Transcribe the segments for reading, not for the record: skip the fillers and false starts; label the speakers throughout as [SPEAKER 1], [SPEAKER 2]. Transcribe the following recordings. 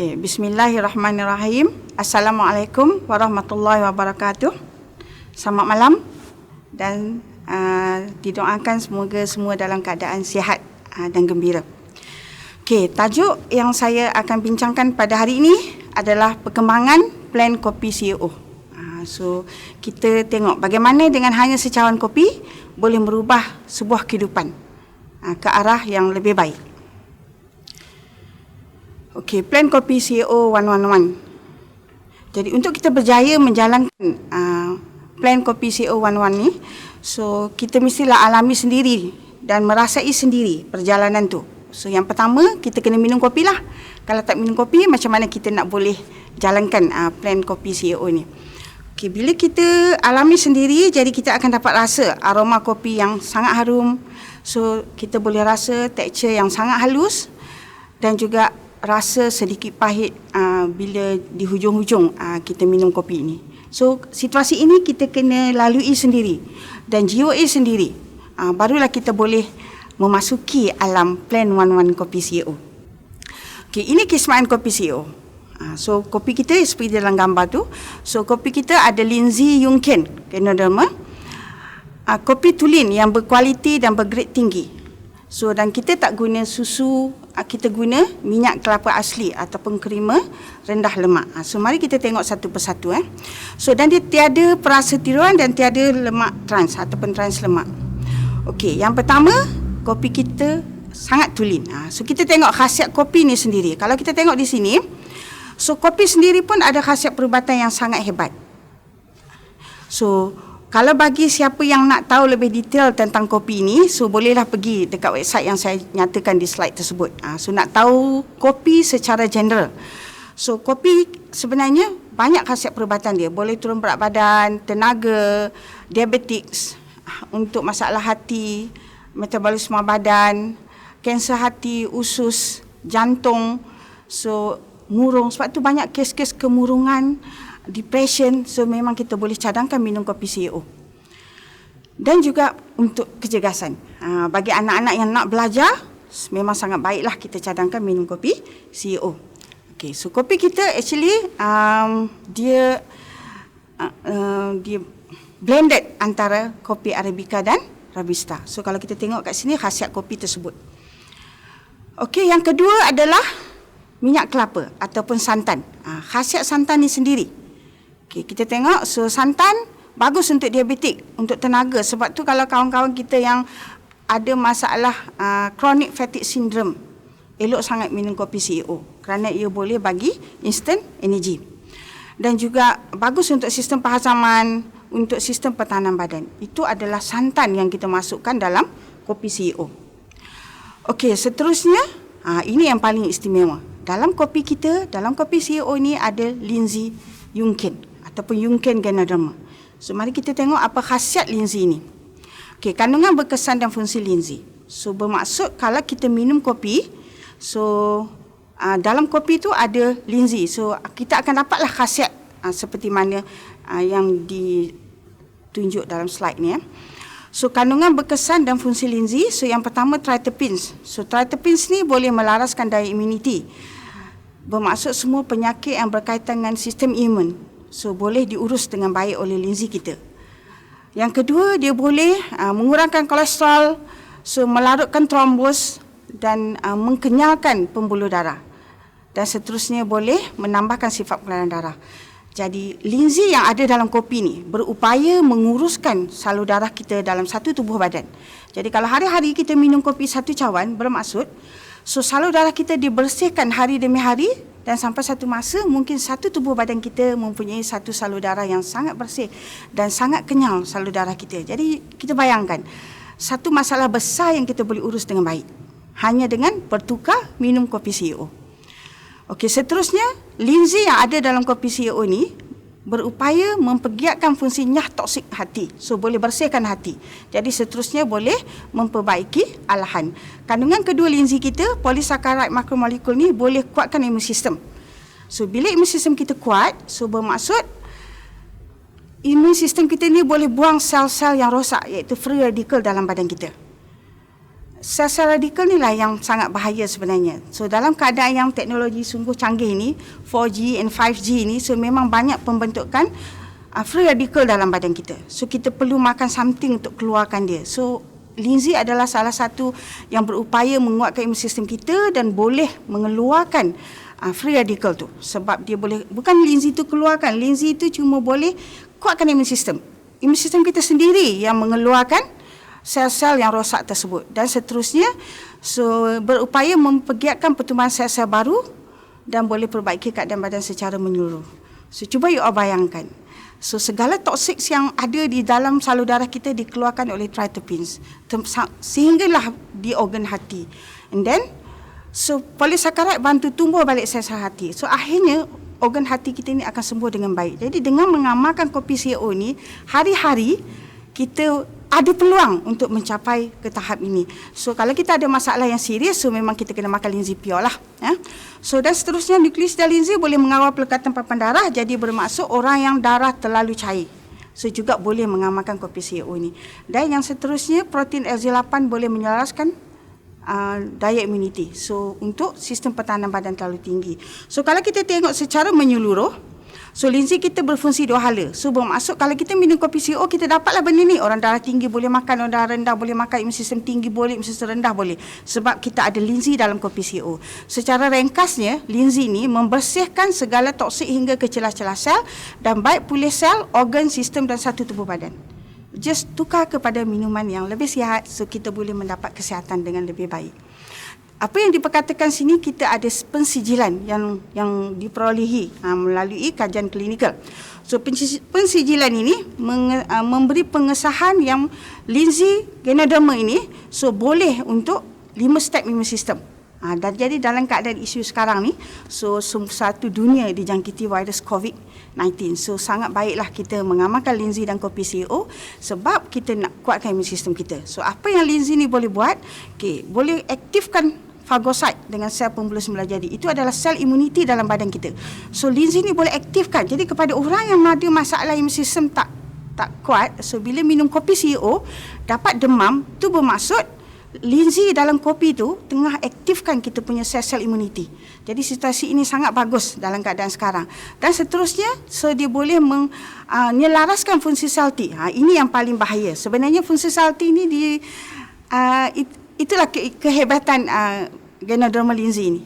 [SPEAKER 1] Okay, bismillahirrahmanirrahim. Assalamualaikum warahmatullahi wabarakatuh. Selamat malam dan didoakan semoga semua dalam keadaan sihat dan gembira. Okay, tajuk yang saya akan bincangkan pada hari ini adalah perkembangan plan kopi CEO. So, kita tengok bagaimana dengan hanya secawan kopi boleh merubah sebuah kehidupan ke arah yang lebih baik. Okey, plan kopi CEO 111. Jadi untuk kita berjaya menjalankan plan kopi CEO 111 ni, so kita mestilah alami sendiri dan merasai sendiri perjalanan tu. So yang pertama, kita kena minum kopi lah. Kalau tak minum kopi, macam mana kita nak boleh jalankan plan kopi CEO ni? Okey, bila kita alami sendiri, jadi kita akan dapat rasa aroma kopi yang sangat harum. So kita boleh rasa tekstur yang sangat halus dan juga rasa sedikit pahit bila di hujung-hujung kita minum kopi ini. So situasi ini kita kena lalui sendiri dan jiwai sendiri. Barulah kita boleh memasuki alam plan 111 kopi CEO. Okey, ini keistimewaan kopi CEO. So kopi kita seperti dalam gambar tu. So kopi kita ada Lindsay Yunken Ganoderma. Kopi tulen yang berkualiti dan bergrade tinggi. So dan kita tak guna susu, kita guna minyak kelapa asli ataupun krema rendah lemak. So mari kita tengok satu persatu. So dan dia tiada parasetyron dan tiada lemak trans ataupun trans lemak. Okey, yang pertama, kopi kita sangat tulen. So kita tengok khasiat kopi ni sendiri. Kalau kita tengok di sini, so kopi sendiri pun ada khasiat perubatan yang sangat hebat. So kalau bagi siapa yang nak tahu lebih detail tentang kopi ini, so bolehlah pergi dekat website yang saya nyatakan di slide tersebut. So nak tahu kopi secara general. So kopi sebenarnya banyak khasiat perubatan dia. Boleh turun berat badan, tenaga, diabetes, untuk masalah hati, metabolisme badan, kanser hati, usus, jantung, so murung. Sebab tu banyak kes-kes kemurungan, depression. So memang kita boleh cadangkan minum kopi CEO. Dan juga untuk kecergasan, bagi anak-anak yang nak belajar, memang sangat baiklah kita cadangkan minum kopi CEO. Okay, so kopi kita actually dia blended antara kopi Arabica dan Robusta. So kalau kita tengok kat sini khasiat kopi tersebut. Okey, yang kedua adalah minyak kelapa ataupun santan. Khasiat santan ni sendiri. Okay, kita tengok, so santan bagus untuk diabetik, untuk tenaga. Sebab tu kalau kawan-kawan kita yang ada masalah chronic fatigue syndrome, elok sangat minum kopi CEO kerana ia boleh bagi instant energy. Dan juga bagus untuk sistem perhazaman, untuk sistem pertahanan badan. Itu adalah santan yang kita masukkan dalam kopi CEO. Okey, seterusnya, ini yang paling istimewa. Dalam kopi kita, dalam kopi CEO ni ada Lindsay Yunken ataupun Yunken Ganoderma. So mari kita tengok apa khasiat Lindsay ni. Okey, kandungan berkesan dan fungsi Lindsay. So bermaksud kalau kita minum kopi, so dalam kopi tu ada Lindsay. So kita akan dapatlah khasiat seperti mana yang ditunjuk dalam slide ni. So kandungan berkesan dan fungsi Lindsay. So yang pertama triterpenes. So triterpenes ni boleh melaraskan daya imuniti. Bermaksud semua penyakit yang berkaitan dengan sistem imun, so boleh diurus dengan baik oleh Lindsay kita. Yang kedua, dia boleh mengurangkan kolesterol, so melarutkan trombos dan mengkenyalkan pembuluh darah. Dan seterusnya boleh menambahkan sifat peredaran darah. Jadi Lindsay yang ada dalam kopi ni berupaya menguruskan salur darah kita dalam satu tubuh badan. Jadi kalau hari-hari kita minum kopi satu cawan, bermaksud so salur darah kita dibersihkan hari demi hari dan sampai satu masa mungkin satu tubuh badan kita mempunyai satu salur darah yang sangat bersih dan sangat kenyal salur darah kita. Jadi kita bayangkan satu masalah besar yang kita boleh urus dengan baik hanya dengan bertukar minum kopi CEO. Okey, seterusnya Lindsay yang ada dalam kopi CEO ni berupaya mempergiatkan fungsi nyah toksik hati. So boleh bersihkan hati. Jadi seterusnya boleh memperbaiki alahan. Kandungan kedua Lindsay kita, polisakaride makromolekul ni boleh kuatkan imun sistem. So bila imun sistem kita kuat, so bermaksud imun sistem kita ni boleh buang sel-sel yang rosak, iaitu free radical dalam badan kita. sel-sel radikal ni lah yang sangat bahaya sebenarnya. So dalam keadaan yang teknologi sungguh canggih ni, 4G and 5G ni, so memang banyak pembentukan free radical dalam badan kita. So kita perlu makan something untuk keluarkan dia. So linzi adalah salah satu yang berupaya menguatkan imun sistem kita dan boleh mengeluarkan free radical tu. Sebab dia boleh, bukan linzi tu keluarkan, linzi tu cuma boleh kuatkan imun sistem. Imun sistem kita sendiri yang mengeluarkan sel-sel yang rosak tersebut dan seterusnya, so berupaya mempergiatkan pertumbuhan sel-sel baru dan boleh perbaiki keadaan badan secara menyeluruh. So cuba you all bayangkan, so segala toksik yang ada di dalam salur darah kita dikeluarkan oleh tritopins sehinggalah di organ hati, and then so polisakarat bantu tumbuh balik sel-sel hati. So akhirnya organ hati kita ni akan sembuh dengan baik. Jadi dengan mengamalkan kopi CO ni hari-hari, kita ada peluang untuk mencapai ke tahap ini. So kalau kita ada masalah yang serius, so memang kita kena makan linzi pure lah. So dan seterusnya, nukleus dan linzi boleh mengawal pelekatan papan darah, jadi bermaksud orang yang darah terlalu cair. So juga boleh mengamalkan kopi CO ni. Dan yang seterusnya, protein LZ8 boleh menyelaraskan daya imuniti. So untuk sistem pertahanan badan terlalu tinggi. So kalau kita tengok secara menyeluruh, so linzi kita berfungsi dua hala. So bermaksud kalau kita minum kopi CO, kita dapatlah benda ni. Orang darah tinggi boleh makan, orang darah rendah boleh makan, imun sistem tinggi boleh, imun sistem rendah boleh. Sebab kita ada linzi dalam kopi CO. Secara ringkasnya, linzi ni membersihkan segala toksik hingga ke celah-celah sel dan baik pulih sel, organ, sistem dan satu tubuh badan. Just tukar kepada minuman yang lebih sihat, so kita boleh mendapat kesihatan dengan lebih baik. Apa yang diperkatakan sini, kita ada pensijilan yang diperolehi melalui kajian klinikal. So pensijilan ini memberi pengesahan yang linzi Ganoderma ini so boleh untuk 5 step imun sistem. Dan jadi dalam keadaan isu sekarang ni, so satu dunia dijangkiti virus COVID-19. So sangat baiklah kita mengamalkan linzi dan kopi CO sebab kita nak kuatkan imun sistem kita. So apa yang linzi ni boleh buat? Okay, boleh aktifkan fagosit dengan sel pembuluh semula jadi. Itu adalah sel imuniti dalam badan kita. So linzi ni boleh aktifkan. Jadi kepada orang yang ada masalah imun sistem tak kuat, so bila minum kopi CO dapat demam, tu bermaksud linzi dalam kopi tu tengah aktifkan kita punya sel-sel imuniti. Jadi situasi ini sangat bagus dalam keadaan sekarang. Dan seterusnya, so dia boleh menyelaraskan fungsi sel T. Ini yang paling bahaya. Sebenarnya fungsi sel T ni itulah kehebatan Ganoderma linzi ni,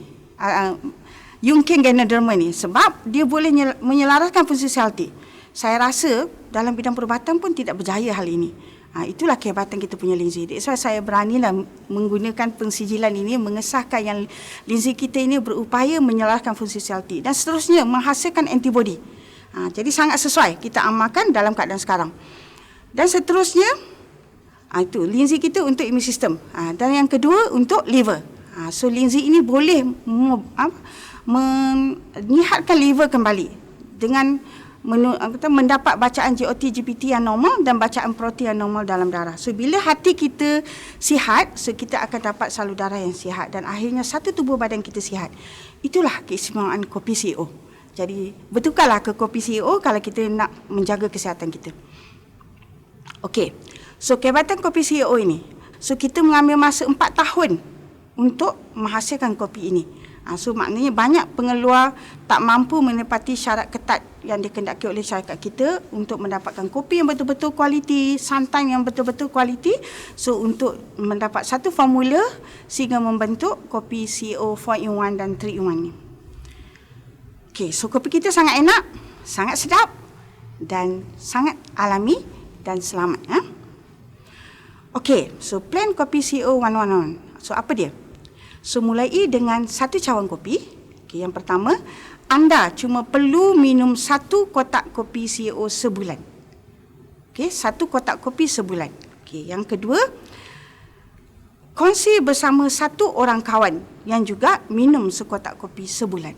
[SPEAKER 1] Jungian Ganoderma ni, sebab dia boleh menyelaraskan fungsi sel T. Saya rasa dalam bidang perubatan pun tidak berjaya hal ini. Itulah kehebatan kita punya linzi. That's why saya beranilah menggunakan pensijilan ini, mengesahkan yang linzi kita ini berupaya menyelaraskan fungsi sel T dan seterusnya menghasilkan antibody. Jadi sangat sesuai kita amalkan dalam keadaan sekarang. Dan seterusnya, itu linzi kita untuk imun sistem. Dan yang kedua untuk liver. So linzi ini boleh menyihatkan liver kembali dengan mendapat bacaan GOT, GPT yang normal dan bacaan protein yang normal dalam darah. So bila hati kita sihat, so kita akan dapat salur darah yang sihat dan akhirnya satu tubuh badan kita sihat. Itulah keistimewaan kopi CO. Jadi bertukarlah ke kopi CO kalau kita nak menjaga kesihatan kita. Okey. So kehebatan kopi CO ini, so kita mengambil masa 4 tahun untuk menghasilkan kopi ini. So maknanya banyak pengeluar tak mampu menepati syarat ketat yang dikehendaki oleh syarikat kita untuk mendapatkan kopi yang betul-betul kualiti, santan yang betul-betul kualiti. So untuk mendapat satu formula sehingga membentuk kopi CO 4-in-1 dan 3-in-1 ni. Okay, so kopi kita sangat enak, sangat sedap dan sangat alami dan selamat. Okay, so plan kopi CO 111. So apa dia? So mulai dengan satu cawan kopi. Okay, yang pertama, anda cuma perlu minum 1 kotak kopi CO sebulan. Okay, 1 kotak kopi sebulan. Okay, yang kedua, kongsi bersama 1 orang kawan yang juga minum sekotak kopi sebulan.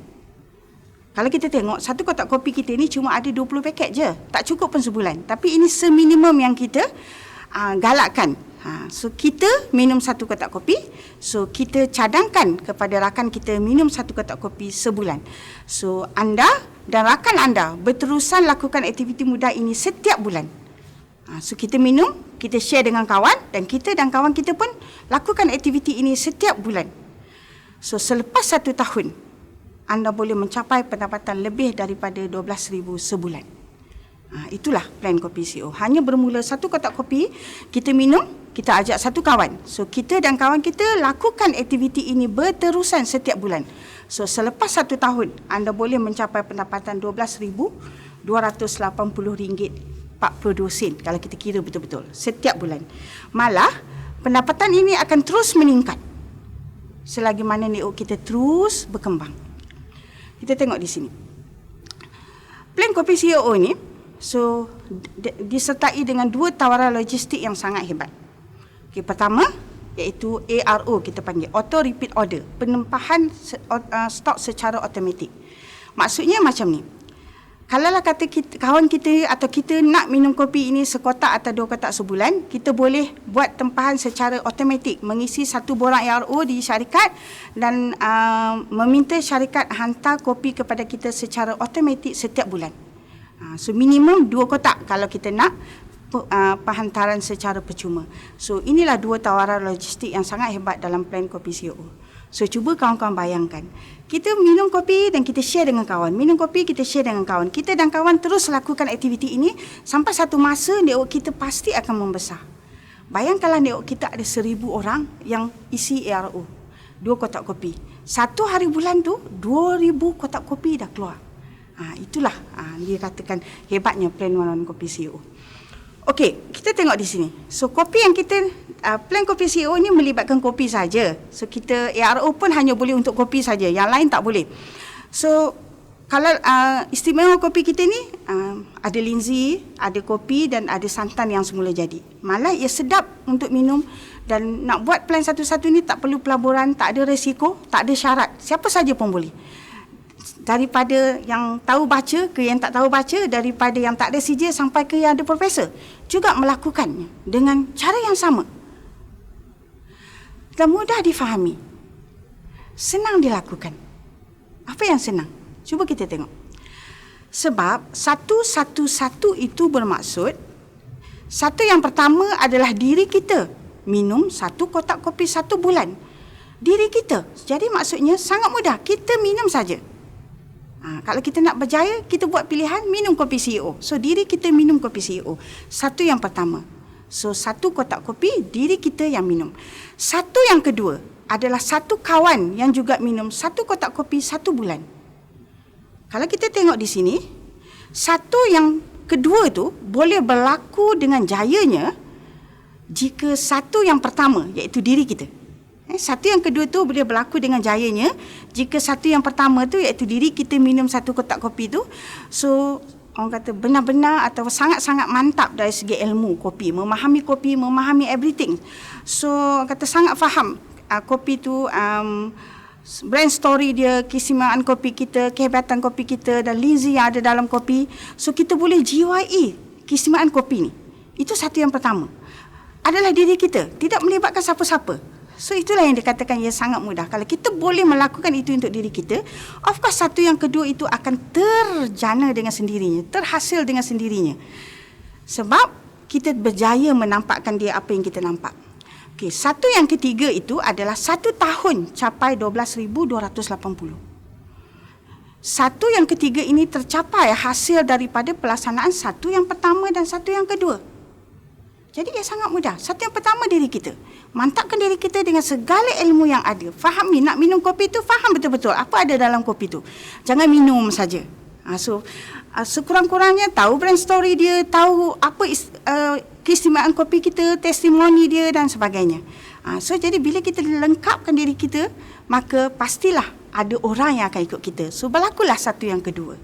[SPEAKER 1] Kalau kita tengok, 1 kotak kopi kita ni cuma ada 20 paket je. Tak cukup pun sebulan. Tapi ini seminimum yang kita galakkan. So kita minum 1 kotak kopi, so kita cadangkan kepada rakan kita minum 1 kotak kopi sebulan. So anda dan rakan anda berterusan lakukan aktiviti mudah ini setiap bulan. So kita minum kita share dengan kawan, dan kita dan kawan kita pun lakukan aktiviti ini setiap bulan. So selepas 1 tahun, anda boleh mencapai pendapatan lebih daripada 12,000 sebulan. Itulah plan Kopi CEO. Hanya bermula 1 kotak kopi, kita minum, kita ajak 1 kawan. So kita dan kawan kita lakukan aktiviti ini berterusan setiap bulan. So selepas 1 tahun, anda boleh mencapai pendapatan RM12,280 42 sen kalau kita kira betul-betul setiap bulan. Malah pendapatan ini akan terus meningkat selagi mana network kita terus berkembang. Kita tengok di sini. Plan Kopi CEO ini disertai dengan 2 tawaran logistik yang sangat hebat. Okay, pertama iaitu ARO, kita panggil Auto Repeat Order, penempahan stok secara automatik. Maksudnya macam ni. Kalaulah kata kawan kita atau kita nak minum kopi ini sekotak atau 2 kotak sebulan, kita boleh buat tempahan secara automatik, mengisi 1 borang ARO di syarikat dan meminta syarikat hantar kopi kepada kita secara automatik setiap bulan. So minimum 2 kotak kalau kita nak penghantaran secara percuma. So inilah 2 tawaran logistik yang sangat hebat dalam plan Kopi CEO. So cuba kawan-kawan bayangkan, kita minum kopi dan kita share dengan kawan, minum kopi kita share dengan kawan, kita dan kawan terus lakukan aktiviti ini sampai satu masa network kita pasti akan membesar. Bayangkanlah network kita ada 1,000 orang yang isi ARO, 2 kotak kopi. 1 hari bulan tu 2,000 kotak kopi dah keluar. Itulah dikatakan hebatnya plan One Kopi CEO. Okey, kita tengok di sini. So kopi yang kita plan Kopi CEO ni melibatkan kopi saja. So kita ARO pun hanya boleh untuk kopi saja, yang lain tak boleh. So kalau istimewa kopi kita ni ada linzi, ada kopi dan ada santan yang semula jadi. Malah ia sedap untuk minum, dan nak buat plan satu-satu ni tak perlu pelaburan, tak ada resiko, tak ada syarat. Siapa saja pun boleh. Daripada yang tahu baca ke yang tak tahu baca, daripada yang tak ada CJ sampai ke yang ada profesor, juga melakukannya dengan cara yang sama. Dan mudah difahami. Senang dilakukan. Apa yang senang? Cuba kita tengok. Sebab 111 itu bermaksud, satu yang pertama adalah diri kita. Minum 1 kotak kopi 1 bulan. Diri kita. Jadi maksudnya sangat mudah. Kita minum saja. Kalau kita nak berjaya, kita buat pilihan minum kopi CEO. So diri kita minum kopi CEO. Satu yang pertama. So 1 kotak kopi, diri kita yang minum. Satu yang kedua adalah 1 kawan yang juga minum 1 kotak kopi 1 bulan. Kalau kita tengok di sini, satu yang kedua tu boleh berlaku dengan jayanya jika satu yang pertama, iaitu diri kita. Satu yang kedua tu boleh berlaku dengan jayanya jika satu yang pertama tu, iaitu diri kita minum 1 kotak kopi tu. So orang kata benar-benar atau sangat-sangat mantap dari segi ilmu kopi, memahami everything. So orang kata sangat faham kopi tu, brand story dia, keistimewaan kopi kita, kehebatan kopi kita dan linzi yang ada dalam kopi. So kita boleh jiwai keistimewaan kopi ni. Itu satu yang pertama. Adalah diri kita, tidak melibatkan siapa-siapa. So itulah yang dikatakan ia sangat mudah. Kalau kita boleh melakukan itu untuk diri kita, of course satu yang kedua itu akan terjana dengan sendirinya, terhasil dengan sendirinya. Sebab kita berjaya menampakkan dia apa yang kita nampak. Okey, satu yang ketiga itu adalah 1 tahun capai 12,280. Satu yang ketiga ini tercapai hasil daripada pelaksanaan satu yang pertama dan satu yang kedua. Jadi ia sangat mudah. Satu yang pertama, diri kita. Mantapkan diri kita dengan segala ilmu yang ada. Fahami, nak minum kopi tu, faham betul-betul apa ada dalam kopi tu. Jangan minum saja. So sekurang-kurangnya tahu brand story dia, tahu apa keistimewaan kopi kita, testimoni dia dan sebagainya. So jadi bila kita lengkapkan diri kita, maka pastilah ada orang yang akan ikut kita. So berlakulah satu yang kedua.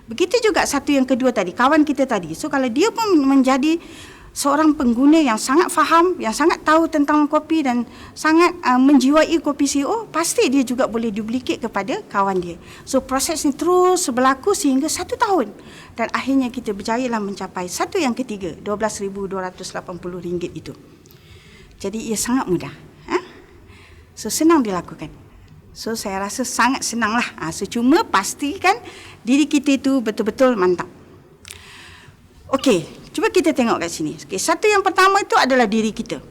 [SPEAKER 1] Begitu juga satu yang kedua tadi, kawan kita tadi. So kalau dia pun menjadi seorang pengguna yang sangat faham, yang sangat tahu tentang kopi dan sangat menjiwai kopi CEO, pasti dia juga boleh duplicate kepada kawan dia. So proses ini terus berlaku sehingga 1 tahun. Dan akhirnya kita berjayalah mencapai satu yang ketiga, RM12,280 itu. Jadi ia sangat mudah. So senang dilakukan. So saya rasa sangat senanglah. So cuma pastikan diri kita itu betul-betul mantap. Okey, cuba Cuba kita tengok kat sini. Okay, satu yang pertama itu adalah diri kita.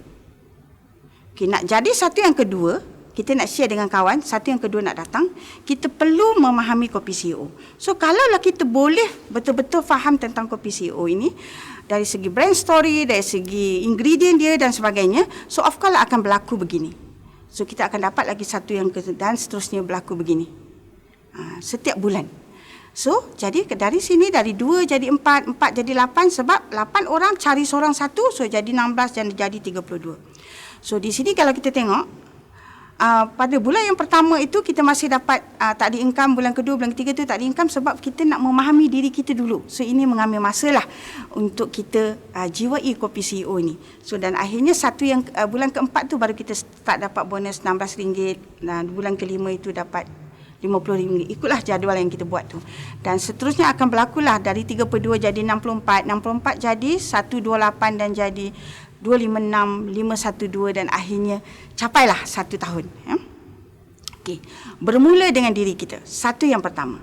[SPEAKER 1] Okay, nak jadi satu yang kedua, kita nak share dengan kawan, satu yang kedua nak datang, kita perlu memahami kopi CEO. So, kalaulah kita boleh betul-betul faham tentang kopi CEO ini, dari segi brand story, dari segi ingredient dia dan sebagainya, so of course akan berlaku begini. So, kita akan dapat lagi satu yang dan seterusnya berlaku begini. Setiap bulan. So, jadi dari sini, dari 2 jadi 4, 4 jadi 8, sebab 8 orang cari seorang satu, so jadi 16 dan jadi 32. So, di sini kalau kita tengok, pada bulan yang pertama itu kita masih dapat tak ada income, bulan kedua, bulan ketiga tu tak ada income sebab kita nak memahami diri kita dulu. So ini mengambil masa lah untuk kita jiwai kopi CEO ni. So dan akhirnya bulan keempat tu baru kita start dapat bonus RM16 dan bulan kelima itu dapat RM50. Ikutlah jadual yang kita buat tu. Dan seterusnya akan berlakulah dari 32 jadi 64, 64 jadi 128 dan jadi 256, 512 dan akhirnya capailah 1 tahun. Okey. Bermula dengan diri kita. Satu yang pertama.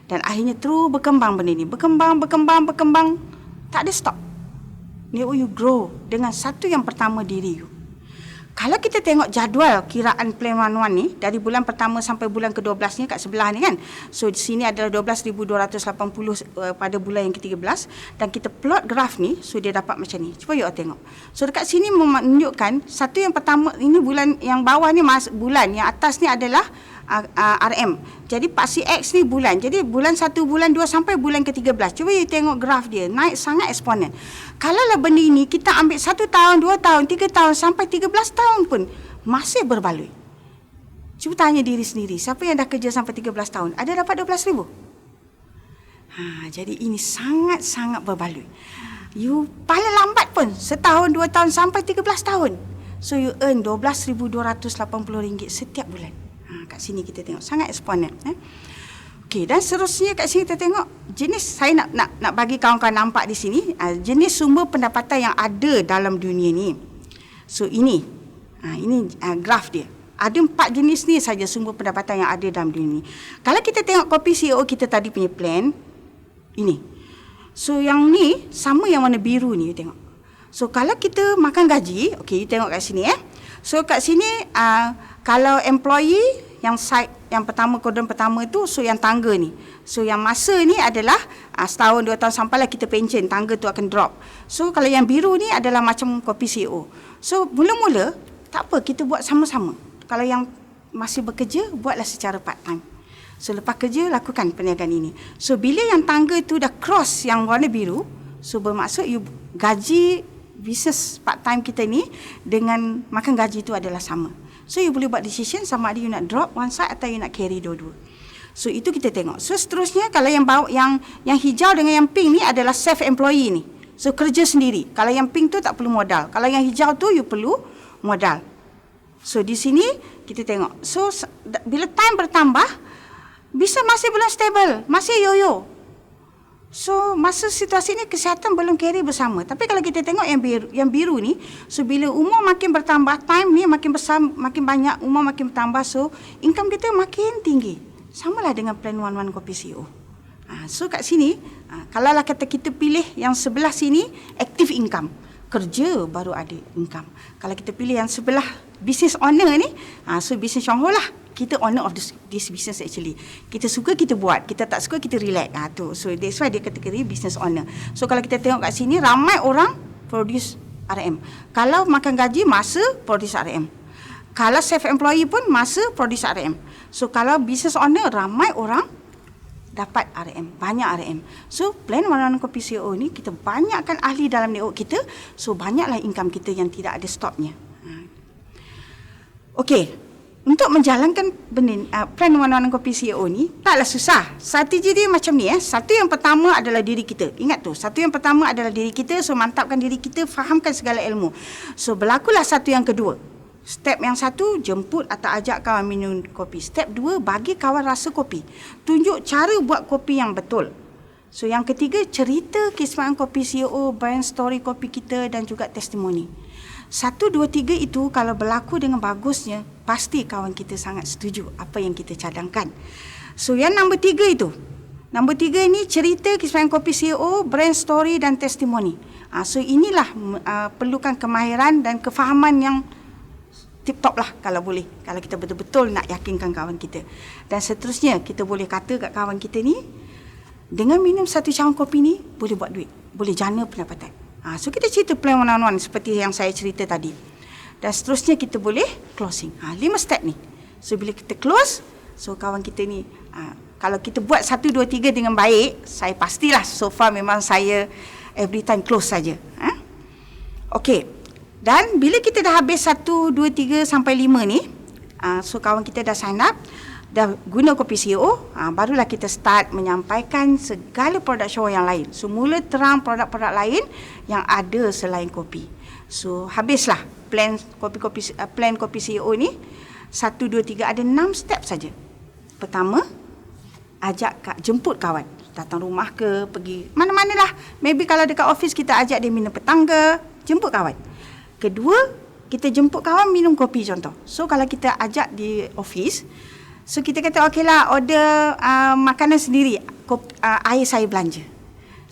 [SPEAKER 1] Dan akhirnya terus berkembang benda ni. Berkembang. Tak ada stop. You grow dengan satu yang pertama diri you. Kalau kita tengok jadual kiraan plan 11 ni, dari bulan pertama sampai bulan ke-12 ni kat sebelah ni kan. So di sini adalah 12,280 pada bulan yang ke-13 dan kita plot graf ni, so dia dapat macam ni. Cuba you tengok. So dekat sini menunjukkan satu yang pertama, ini bulan yang bawah ni bulan, yang atas ni adalah RM. Jadi paksi X ni bulan. Jadi bulan 1, bulan 2 sampai bulan ke-13. Cuba you tengok graf dia, naik sangat eksponen. Kalaulah benda ini kita ambil 1 tahun, 2 tahun, 3 tahun sampai 13 tahun pun masih berbaloi. Cuba tanya diri sendiri, siapa yang dah kerja sampai 13 tahun? Ada dapat 12,000? Jadi ini sangat-sangat berbaloi. You paling lambat pun setahun, 2 tahun sampai 13 tahun. So you earn RM12,280 setiap bulan. Kat sini kita tengok sangat eksponen. Okey, dan seterusnya kat sini kita tengok jenis, saya nak bagi kawan-kawan nampak di sini jenis sumber pendapatan yang ada dalam dunia ni. So ini graf dia. Ada 4 jenis ni saja sumber pendapatan yang ada dalam dunia ni. Kalau kita tengok kopi CEO kita tadi punya plan ini. So yang ni sama yang warna biru ni, you tengok. So kalau kita makan gaji, okey, you tengok kat sini So kat sini kalau employee yang side yang pertama, kodan pertama tu, so yang tangga ni. So yang masa ni adalah setahun, 2 tahun sampailah kita pension, tangga tu akan drop. So kalau yang biru ni adalah macam kopi CEO. So mula-mula tak apa, kita buat sama-sama. Kalau yang masih bekerja, buatlah secara part time. So lepas kerja, lakukan perniagaan ini. So bila yang tangga tu dah cross yang warna biru, so bermaksud you gaji bisnes part time kita ni dengan makan gaji tu adalah sama. So you boleh buat decision sama ada you nak drop one side atau you nak carry dua-dua. So itu kita tengok. So seterusnya kalau yang bawah, yang hijau dengan yang pink ni adalah self employee ni. So kerja sendiri. Kalau yang pink tu tak perlu modal. Kalau yang hijau tu you perlu modal. So di sini kita tengok. So bila time bertambah, bisa masih belum stable, masih yo-yo. So masa situasi ni kesihatan belum carry bersama. Tapi kalau kita tengok yang biru ni, so bila umur makin bertambah, time ni makin besar, makin banyak, umur makin bertambah, so income kita makin tinggi. Samalah dengan plan 11 Kopi CEO. So kat sini, kalaulah kata kita pilih yang sebelah sini active income, kerja baru ada income. Kalau kita pilih yang sebelah business owner ni, so business Chong Ho lah. Kita owner of this business actually. Kita suka kita buat, kita tak suka kita relax. Tu. So that's why dia kategori business owner. So kalau kita tengok kat sini, ramai orang produce RM. Kalau makan gaji, masa produce RM. Kalau self-employee pun masa produce RM. So kalau business owner, ramai orang dapat RM, banyak RM. So plan 11 Kopi CEO ni, kita banyakkan ahli dalam network kita. So banyaklah income kita yang tidak ada stopnya. Okey. Untuk menjalankan plan 11 Kopi CEO ni, taklah susah. Strategi dia macam ni. Satu yang pertama adalah diri kita. Ingat tu, satu yang pertama adalah diri kita. So mantapkan diri kita, fahamkan segala ilmu. So berlakulah satu yang kedua. Step yang satu, jemput atau ajak kawan minum kopi. Step dua, bagi kawan rasa kopi. Tunjuk cara buat kopi yang betul. So yang ketiga, cerita kisah Kopi CEO, brand story kopi kita dan juga testimoni. 1, 2, 3 itu kalau berlaku dengan bagusnya, pasti kawan kita sangat setuju apa yang kita cadangkan. So yang nombor 3 itu, Nombor 3 ni cerita kisah kopi CEO, brand story dan testimoni. So inilah perlukan kemahiran dan kefahaman yang tip-top lah kalau boleh. Kalau kita betul-betul nak yakinkan kawan kita. Dan seterusnya kita boleh kata kat kawan kita ni, dengan minum satu cawan kopi ni boleh buat duit, boleh jana pendapatan. So kita cerita plan one-on-one seperti yang saya cerita tadi. Dan seterusnya kita boleh closing. 5 step ni. So bila kita close, so kawan kita ni kalau kita buat 1, 2, 3 dengan baik, saya pastilah so far memang saya every time close saja. Okey. Dan bila kita dah habis 1, 2, 3 sampai 5 ni, so kawan kita dah sign up, dah guna kopi CEO, barulah kita start menyampaikan segala produk show yang lain. So mula terang produk-produk lain yang ada selain kopi. So habislah plan kopi CEO ni 1, 2, 3 ada 6 step saja. Pertama, jemput kawan, datang rumah ke, pergi mana-manalah. Maybe kalau dekat office kita ajak dia minum petangga, jemput kawan. Kedua, kita jemput kawan minum kopi contoh. So kalau kita ajak di office, so kita kata okeylah order makanan sendiri, air saya belanja.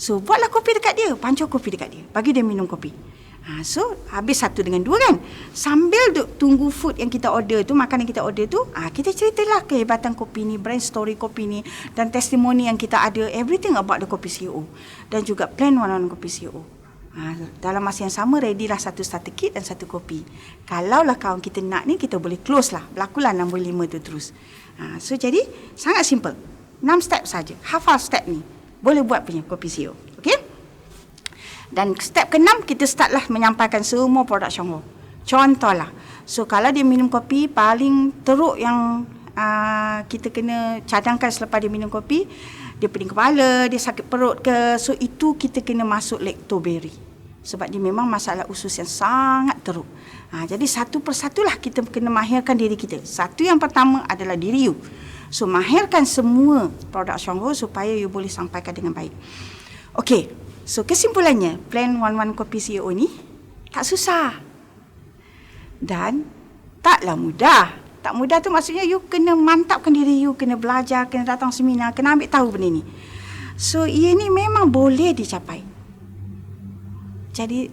[SPEAKER 1] So buatlah kopi dekat dia, pancur kopi dekat dia, bagi dia minum kopi. So habis 1 dengan 2 kan. Sambil tunggu food yang kita order tu, makanan kita order tu, kita ceritalah kehebatan kopi ni, brand story kopi ni dan testimoni yang kita ada, everything about the kopi CEO dan juga plan one-on-one kopi CEO. Dalam masa yang sama ready lah 1 starter kit dan 1 kopi. Kalaulah kawan kita nak ni, kita boleh close lah, berlakulah nombor 5 tu terus. So jadi sangat simple, 6 step saja. Hafal step ni, boleh buat punya kopi CEO. Okey. Dan step ke-6, kita startlah menyampaikan semua produk Shongho. Contohlah, so kalau dia minum kopi, paling teruk yang kita kena cadangkan selepas dia minum kopi, dia pening kepala, dia sakit perut ke, so itu kita kena masuk lactoberry. Sebab dia memang masalah usus yang sangat teruk. Jadi satu persatulah kita kena mahirkan diri kita. Satu yang pertama adalah diri you. So mahirkan semua produk Shongho supaya you boleh sampaikan dengan baik. Okey. So kesimpulannya, plan one-on-one kopi CEO ni tak susah dan taklah mudah. Tak mudah tu maksudnya you kena mantapkan diri you, kena belajar, kena datang seminar, kena ambil tahu benda ni. So ia ni memang boleh dicapai. Jadi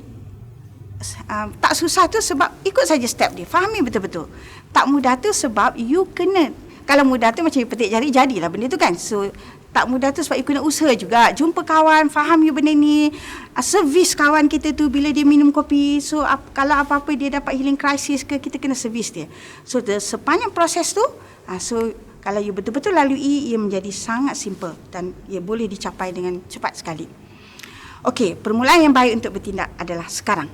[SPEAKER 1] tak susah tu sebab ikut saja step dia, fahami betul-betul. Tak mudah tu sebab you kena, kalau mudah tu macam you petik jari, jadilah benda tu kan. So tak mudah tu sebab you kena usaha juga. Jumpa kawan, faham you benda ni, servis kawan kita tu bila dia minum kopi. So kalau apa-apa dia dapat healing crisis ke, kita kena servis dia. So sepanjang proses tu, so kalau you betul-betul lalui, ia menjadi sangat simple dan ia boleh dicapai dengan cepat sekali. Okey, permulaan yang baik untuk bertindak adalah sekarang.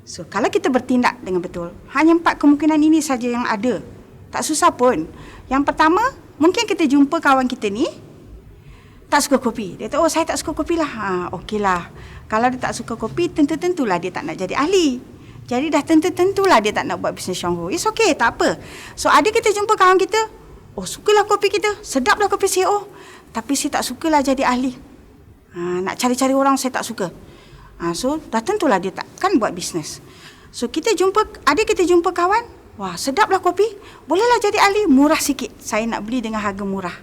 [SPEAKER 1] So kalau kita bertindak dengan betul, hanya 4 kemungkinan ini saja yang ada. Tak susah pun. Yang pertama, mungkin kita jumpa kawan kita ni tak suka kopi. Dia kata, saya tak suka kopi lah. Okeylah. Kalau dia tak suka kopi, tentu-tentulah dia tak nak jadi ahli. Jadi dah tentu-tentulah dia tak nak buat bisnes Shongho. It's okay, tak apa. So ada kita jumpa kawan kita, sukalah kopi kita, sedaplah kopi CEO. Tapi saya tak sukalah jadi ahli. Nak cari-cari orang saya tak suka. So dah tentulah dia takkan buat bisnes. So kita jumpa kawan, sedaplah kopi, bolehlah jadi ahli, murah sikit. Saya nak beli dengan harga murah.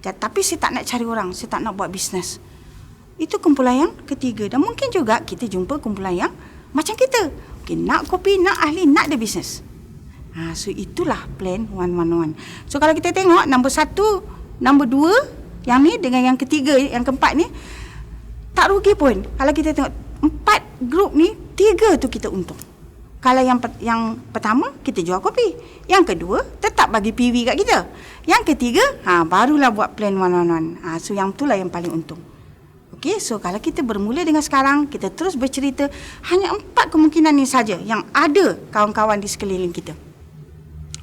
[SPEAKER 1] Tapi saya tak nak cari orang, saya tak nak buat bisnes. Itu kumpulan yang ketiga. Dan mungkin juga kita jumpa kumpulan yang macam kita. Okay, nak kopi, nak ahli, nak ada bisnes. So itulah plan one-on-one. So kalau kita tengok nombor 1, nombor 2, yang ni dengan yang ketiga, yang keempat ni, tak rugi pun. Kalau kita tengok 4 grup ni, 3 tu kita untung. Kalau yang pertama, kita jual kopi. Yang kedua, tetap bagi PV kat kita. Yang ketiga, barulah buat plan one-on-one. So yang itulah yang paling untung. Okey, so kalau kita bermula dengan sekarang, kita terus bercerita, hanya 4 kemungkinan ni saja yang ada kawan-kawan di sekeliling kita.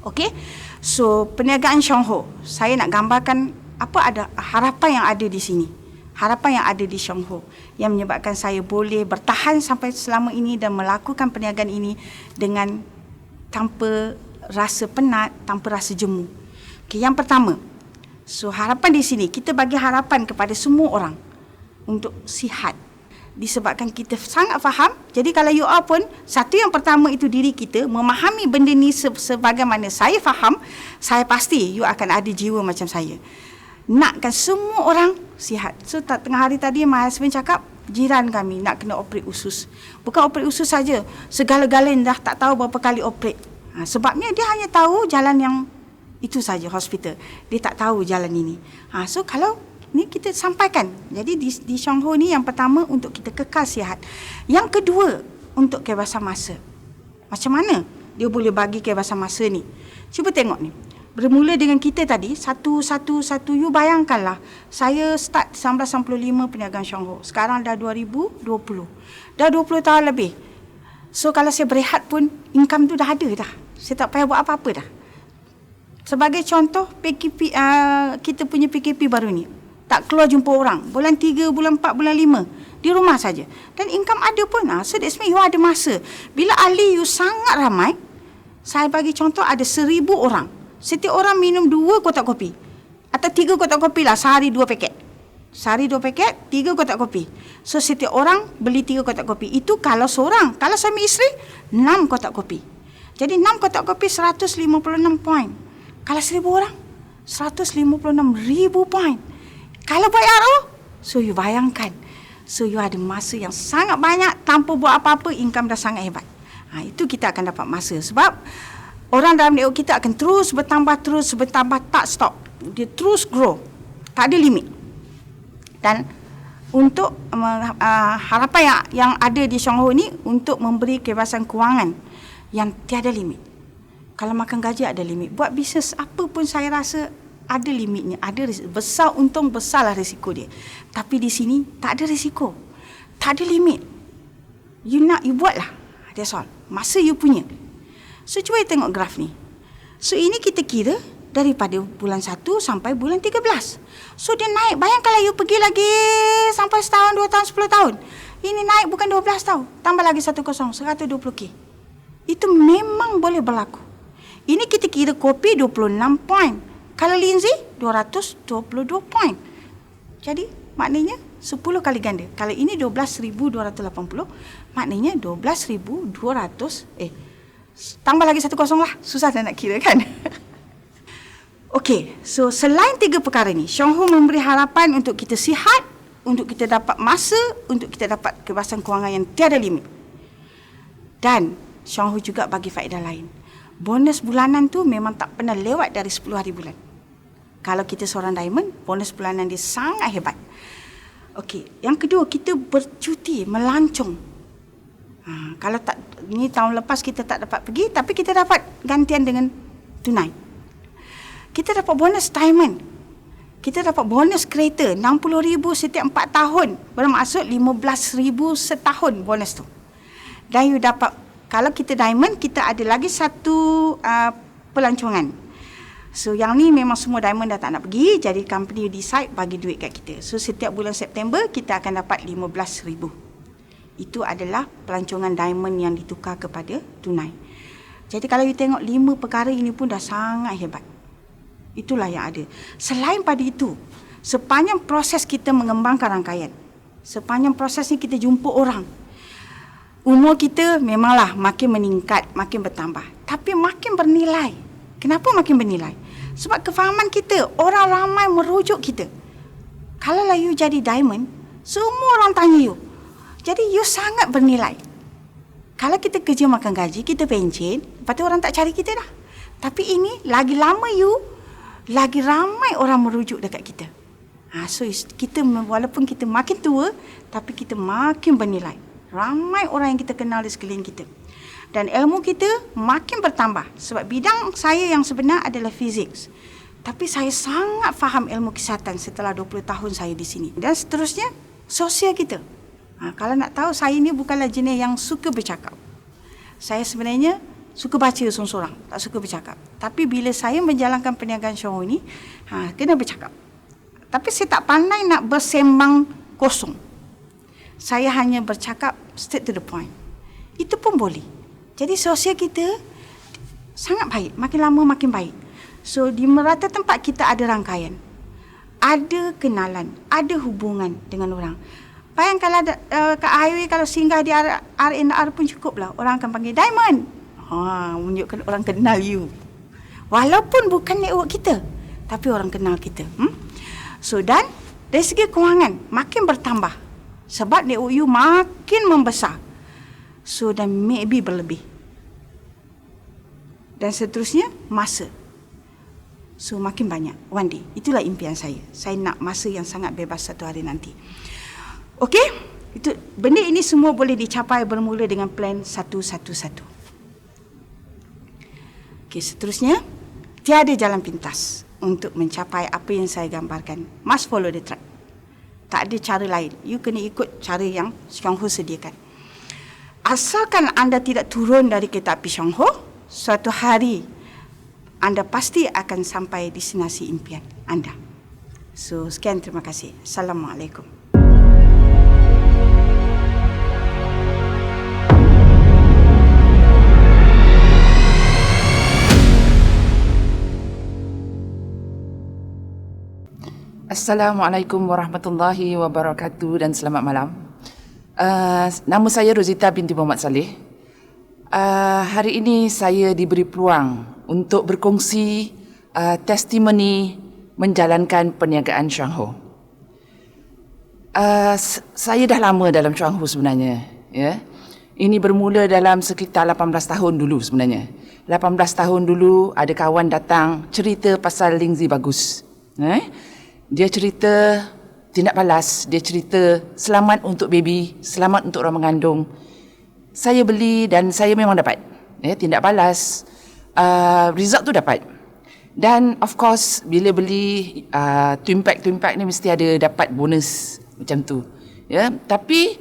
[SPEAKER 1] Okey, so perniagaan Shongho, saya nak gambarkan apa ada harapan yang ada di sini. Harapan yang ada di Shongho yang menyebabkan saya boleh bertahan sampai selama ini dan melakukan perniagaan ini dengan tanpa rasa penat, tanpa rasa jemu. Okay, yang pertama, so harapan di sini, kita bagi harapan kepada semua orang untuk sihat. Disebabkan kita sangat faham, jadi kalau you all pun, satu yang pertama itu diri kita, memahami benda ni sebagaimana saya faham, saya pasti you akan ada jiwa macam saya. nakkan semua orang sihat. So tengah hari tadi my husband cakap, jiran kami nak kena operate usus. Bukan operate usus saja, segala-galanya dah tak tahu berapa kali operate. Sebabnya dia hanya tahu jalan yang itu saja, hospital. Dia tak tahu jalan ini. So kalau ni kita sampaikan. Jadi di Syongho ni yang pertama untuk kita kekal sihat. Yang kedua untuk kebebasan masa. Macam mana dia boleh bagi kebebasan masa ni? Cuba tengok ni. Bermula dengan kita tadi, satu, you bayangkanlah. Saya start 1995 perniagaan Syongho. Sekarang dah 2020. Dah 20 tahun lebih. So kalau saya berehat pun, income tu dah ada dah. Saya tak payah buat apa-apa dah. Sebagai contoh, PKP, kita punya PKP baru ni. Tak keluar jumpa orang. Bulan 3, bulan 4, bulan 5. Di rumah saja. Dan income ada pun. So that's mean you ada masa. Bila ahli you sangat ramai, saya bagi contoh ada 1,000 orang. Setiap orang minum 2 kotak kopi. Atau 3 kotak kopi lah. Sehari 2 paket. Sehari 2 paket, 3 kotak kopi. So setiap orang beli 3 kotak kopi. Itu kalau seorang. Kalau suami isteri, 6 kotak kopi. Jadi 6 kotak kopi 156 poin. Kalau 1,000 orang, 156,000 poin. Kalau buat RO, so you bayangkan. So you ada masa yang sangat banyak tanpa buat apa-apa, income dah sangat hebat. Itu kita akan dapat masa. Sebab orang dalam network kita akan terus bertambah, tak stop. Dia terus grow. Tak ada limit. Dan untuk harapan yang ada di Syongho ni untuk memberi kebebasan kewangan yang tiada limit. Kalau makan gaji ada limit. Buat bisnes apa pun saya rasa ada limitnya. Ada besar untung, besarlah risiko dia. Tapi di sini tak ada risiko. Tak ada limit. You nak, you buatlah. That's all. Masa you punya. So cuba tengok graf ni. So ini kita kira daripada bulan 1 sampai bulan 13. So dia naik. Bayangkanlah you pergi lagi sampai setahun, 2 tahun, 10 tahun. Ini naik bukan 12 tahun. Tambah lagi 10, 120K. Itu memang boleh berlaku. Ini kita kira kopi 26 poin. Kalau Lindsay 222 poin. Jadi maknanya 10 kali ganda. Kalau ini 12,280, maknanya 12,200 tambah lagi 10 lah. Susah dah nak kira kan? Okey, so selain 3 perkara ni, Syongho memberi harapan untuk kita sihat, untuk kita dapat masa, untuk kita dapat kebebasan kewangan yang tiada limit. Dan Syongho juga bagi faedah lain. Bonus bulanan tu memang tak pernah lewat dari 10 hari bulan. Kalau kita seorang diamond, bonus bulanan dia sangat hebat. Okey, yang kedua, kita bercuti, melancong. Kalau tak, ni tahun lepas kita tak dapat pergi, tapi kita dapat gantian dengan tunai. Kita dapat bonus diamond. Kita dapat bonus kereta, 60,000 setiap 4 tahun. Bermaksud 15,000 setahun bonus tu. Dan you dapat, kalau kita diamond, kita ada lagi satu pelancongan. So yang ni memang semua diamond dah tak nak pergi, jadi company decide bagi duit kat kita. So setiap bulan September kita akan dapat 15,000. Itu adalah pelancongan diamond yang ditukar kepada tunai. Jadi kalau you tengok 5 perkara ini pun dah sangat hebat. Itulah yang ada. Selain pada itu, sepanjang proses kita mengembangkan rangkaian, sepanjang proses ni kita jumpa orang, umur kita memanglah makin meningkat, makin bertambah. Tapi makin bernilai. Kenapa makin bernilai? Sebab kefahaman kita, orang ramai merujuk kita. Kalau lah you jadi diamond, semua orang tanya you. Jadi you sangat bernilai. Kalau kita kerja makan gaji, kita pencen, lepas tu orang tak cari kita dah. Tapi ini, lagi lama you, lagi ramai orang merujuk dekat kita. So kita, walaupun kita makin tua, tapi kita makin bernilai. Ramai orang yang kita kenal di sekeliling kita. Dan ilmu kita makin bertambah. Sebab bidang saya yang sebenar adalah fizik. Tapi saya sangat faham ilmu kesihatan setelah 20 tahun saya di sini. Dan seterusnya, sosial kita. Kalau nak tahu, saya ni bukanlah jenis yang suka bercakap. Saya sebenarnya suka baca seorang-seorang. Tak suka bercakap. Tapi bila saya menjalankan perniagaan Syongho ni, kena bercakap. Tapi saya tak pandai nak bersembang kosong. Saya hanya bercakap straight to the point. Itu pun boleh. Jadi sosial kita sangat baik. Makin lama makin baik. So di merata tempat kita ada rangkaian. Ada kenalan. Ada hubungan dengan orang. Bayangkanlah kat highway kalau singgah di R&R pun cukup lah. Orang akan panggil Diamond. Menunjukkan orang kenal you. Walaupun bukan network kita. Tapi orang kenal kita. So dan dari segi kewangan makin bertambah sebab NOU makin membesar. So dan maybe berlebih. Dan seterusnya masa. So makin banyak one day. Itulah impian saya. Saya nak masa yang sangat bebas satu hari nanti. Okey? Itu benda ini semua boleh dicapai bermula dengan plan 111. Okey, seterusnya tiada jalan pintas untuk mencapai apa yang saya gambarkan. Must follow the track. Tak ada cara lain. You kena ikut cara yang Chuang Ho sediakan. Asalkan anda tidak turun dari kereta api Chuang Ho, suatu hari anda pasti akan sampai destinasi impian anda. So, sekian, terima kasih. Assalamualaikum.
[SPEAKER 2] Assalamualaikum warahmatullahi wabarakatuh dan selamat malam. Nama saya Rozita binti Muhammad Saleh. Hari ini saya diberi peluang untuk berkongsi testimoni menjalankan perniagaan Chuang Ho. Saya dah lama dalam Chuang Ho sebenarnya. Ya. Ini bermula dalam sekitar 18 tahun dulu sebenarnya. 18 tahun dulu ada kawan datang cerita pasal Lingzi bagus. Dia cerita tindak balas, dia cerita selamat untuk baby, selamat untuk orang mengandung. Saya beli dan saya memang dapat. Tindak balas, result tu dapat. Dan of course bila beli twin pack ni mesti ada dapat bonus macam tu. Ya, tapi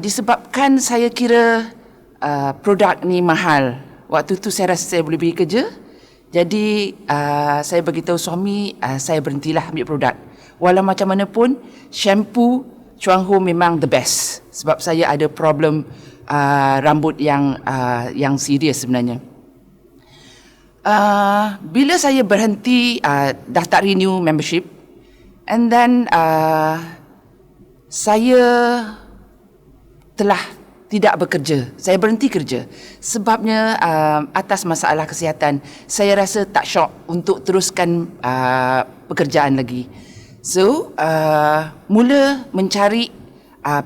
[SPEAKER 2] disebabkan saya kira produk ni mahal. Waktu tu saya rasa saya boleh pergi kerja. Jadi saya beritahu suami saya berhentilah ambil produk. Walau macam mana pun shampoo Chuang Ho memang the best sebab saya ada problem rambut yang serius sebenarnya. Bila saya berhenti dah tak renew membership and then saya telah tidak bekerja. Saya berhenti kerja. Sebabnya atas masalah kesihatan, saya rasa tak syok untuk teruskan pekerjaan lagi. So, mula mencari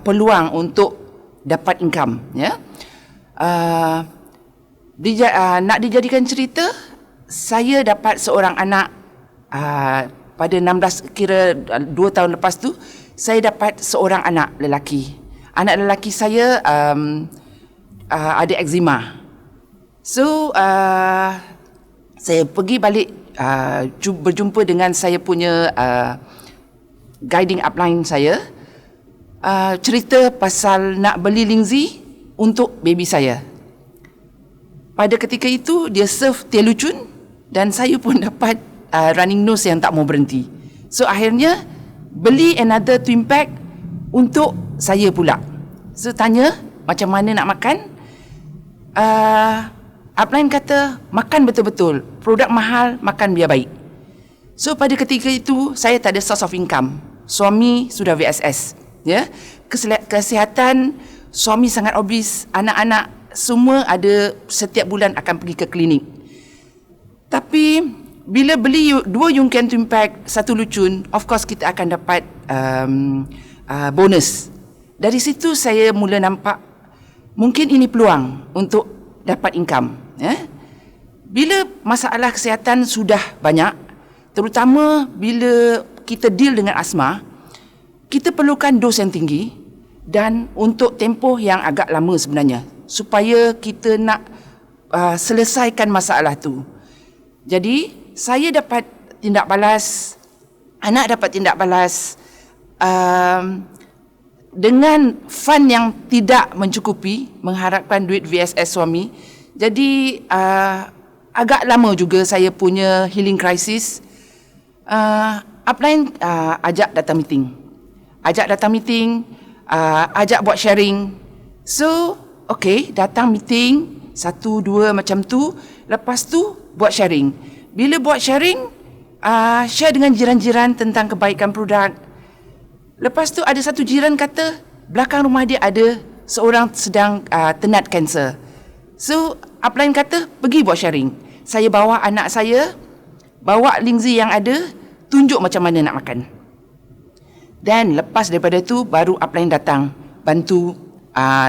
[SPEAKER 2] peluang untuk dapat income. Ya. Nak dijadikan cerita, saya dapat seorang anak pada 16, kira 2 tahun lepas tu, saya dapat seorang anak lelaki. Anak lelaki saya ada eczema. So, saya pergi balik berjumpa dengan saya punya guiding upline saya. Cerita pasal nak beli Lingzi untuk baby saya. Pada ketika itu, dia serve Telucun dan saya pun dapat running nose yang tak mau berhenti. So, akhirnya beli another twin pack untuk saya pula. So tanya macam mana nak makan. Upline kata makan betul-betul. Produk mahal, makan biar baik. So pada ketika itu saya tak ada source of income. Suami sudah VSS. Ya. Kesihatan suami sangat obes. Anak-anak semua ada setiap bulan akan pergi ke klinik. Tapi bila beli 2 Yungkian Twin Pack, 1 Lucun, of course kita akan dapat bonus. Dari situ saya mula nampak mungkin ini peluang untuk dapat income. Bila masalah kesihatan sudah banyak, terutama bila kita deal dengan asma, kita perlukan dos yang tinggi dan untuk tempoh yang agak lama sebenarnya supaya kita nak selesaikan masalah tu. Jadi saya dapat tindak balas, anak dapat tindak balas, dengan fund yang tidak mencukupi, mengharapkan duit VSS suami. Jadi agak lama juga saya punya healing crisis. Upline ajak datang meeting. Ajak buat sharing. So, okay, datang meeting 1, 2 macam tu. Lepas tu buat sharing. Bila buat sharing, share dengan jiran-jiran tentang kebaikan produk. Lepas tu ada satu jiran kata belakang rumah dia ada seorang sedang tenat kanser. So upline kata pergi buat sharing. Saya bawa anak saya, bawa Lingzi yang ada, tunjuk macam mana nak makan. Dan lepas daripada itu baru upline datang bantu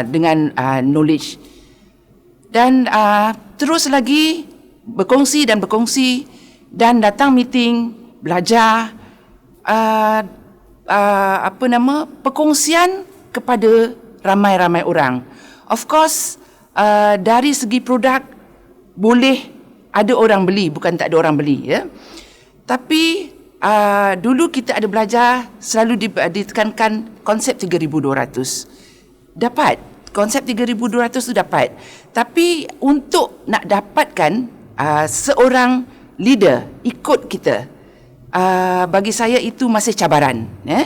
[SPEAKER 2] dengan knowledge. Dan terus lagi berkongsi dan datang meeting, belajar, perkongsian kepada ramai-ramai orang. Of course, dari segi produk boleh ada orang beli, bukan tak ada orang beli, ya. Tapi dulu kita ada belajar, selalu ditekankan konsep 3,200. Dapat konsep 3,200 tu dapat. Tapi untuk nak dapatkan seorang leader ikut kita, bagi saya itu masih cabaran, ya.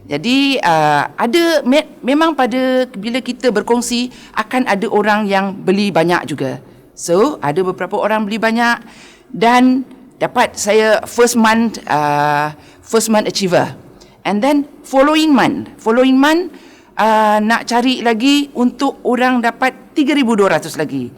[SPEAKER 2] Jadi memang pada bila kita berkongsi akan ada orang yang beli banyak juga. So ada beberapa orang beli banyak dan dapat saya first month achiever. And then following month nak cari lagi untuk orang dapat 3,200 lagi.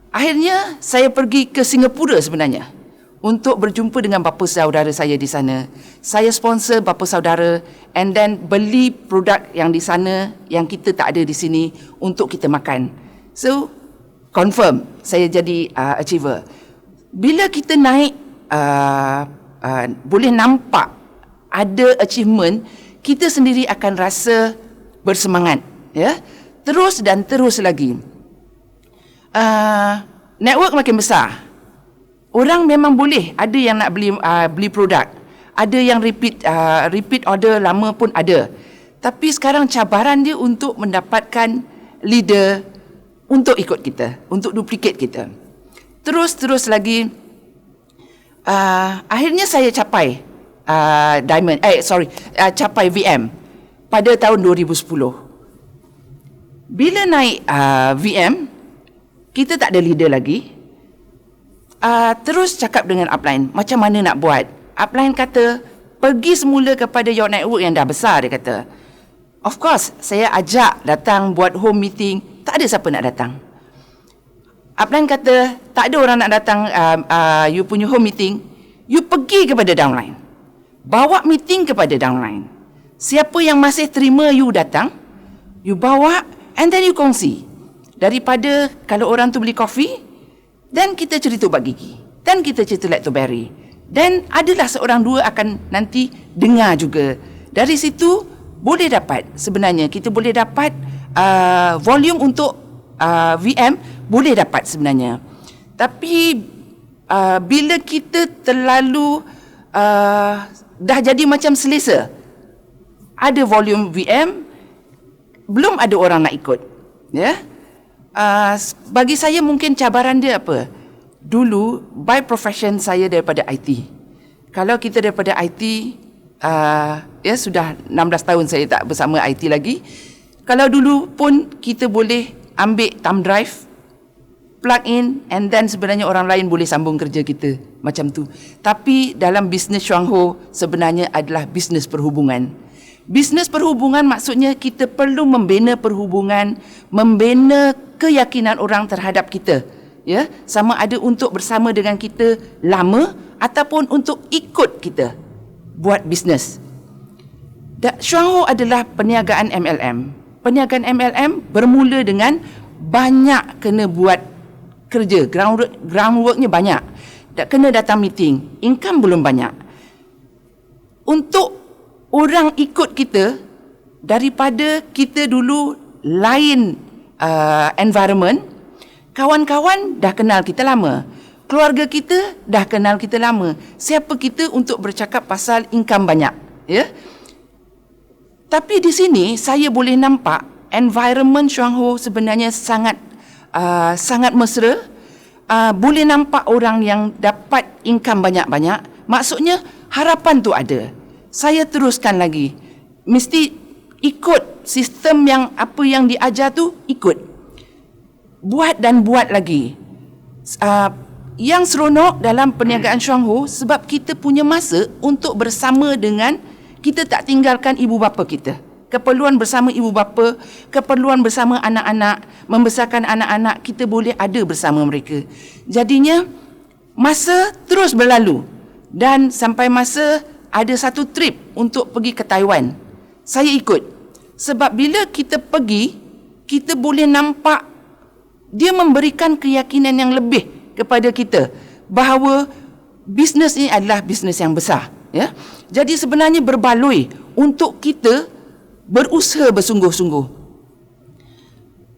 [SPEAKER 2] Akhirnya saya pergi ke Singapura sebenarnya untuk berjumpa dengan bapa saudara saya di sana. Saya sponsor bapa saudara and then beli produk yang di sana yang kita tak ada di sini untuk kita makan. So confirm saya jadi achiever. Bila kita naik boleh nampak ada achievement, kita sendiri akan rasa bersemangat, ya. Terus dan terus lagi. Network makin besar. Orang memang boleh, ada yang nak beli produk, ada yang repeat order lama pun ada. Tapi sekarang cabaran dia untuk mendapatkan leader untuk ikut kita, untuk duplicate kita. Terus lagi, akhirnya saya capai capai VM pada tahun 2010. Bila naik VM, kita tak ada leader lagi. Terus cakap dengan upline, macam mana nak buat. Upline kata, pergi semula kepada your network yang dah besar, dia kata. Of course, saya ajak datang buat home meeting, tak ada siapa nak datang. Upline kata, tak ada orang nak datang you punya home meeting, you pergi kepada downline. Bawa meeting kepada downline. Siapa yang masih terima you datang, you bawa and then you kongsi. Daripada kalau orang tu beli kopi, dan kita cerita ubat gigi, dan kita cerita lactoberry, dan adalah seorang dua akan nanti dengar juga. Dari situ boleh dapat, sebenarnya kita boleh dapat volume untuk VM, boleh dapat sebenarnya. Tapi bila kita terlalu dah jadi macam selesa, ada volume VM, belum ada orang nak ikut, ya. Bagi saya mungkin cabaran dia apa? Dulu by profession saya daripada IT. Kalau kita daripada IT, ya sudah 16 tahun saya tak bersama IT lagi. Kalau dulu pun kita boleh ambil thumb drive, plug in and then sebenarnya orang lain boleh sambung kerja kita macam tu. Tapi dalam bisnes Chuang Ho sebenarnya adalah bisnes perhubungan. Bisnes perhubungan maksudnya kita perlu membina perhubungan, membina keyakinan orang terhadap kita, ya, sama ada untuk bersama dengan kita lama ataupun untuk ikut kita buat bisnes. Chuang Ho adalah perniagaan MLM. Perniagaan MLM bermula dengan banyak kena buat kerja, groundworknya banyak. Tak kena datang meeting, income belum banyak. Untuk orang ikut kita, daripada kita dulu lain environment, kawan-kawan dah kenal kita lama, keluarga kita dah kenal kita lama. Siapa kita untuk bercakap pasal income banyak, ya? Tapi di sini saya boleh nampak environment Chuang Ho sebenarnya sangat mesra. Boleh nampak orang yang dapat income banyak-banyak. Maksudnya harapan tu ada. Saya teruskan lagi. Mesti ikut sistem yang apa yang diajar tu, ikut. Buat dan buat lagi. Yang seronok dalam perniagaan Chuang Ho sebab kita punya masa untuk bersama dengan, kita tak tinggalkan ibu bapa kita. Keperluan bersama ibu bapa, keperluan bersama anak-anak, membesarkan anak-anak, kita boleh ada bersama mereka. Jadinya masa terus berlalu Dan sampai masa ada satu trip untuk pergi ke Taiwan. Saya ikut. Sebab bila kita pergi, kita boleh nampak dia memberikan keyakinan yang lebih kepada kita bahawa bisnes ini adalah bisnes yang besar. Ya? Jadi sebenarnya berbaloi untuk kita berusaha bersungguh-sungguh.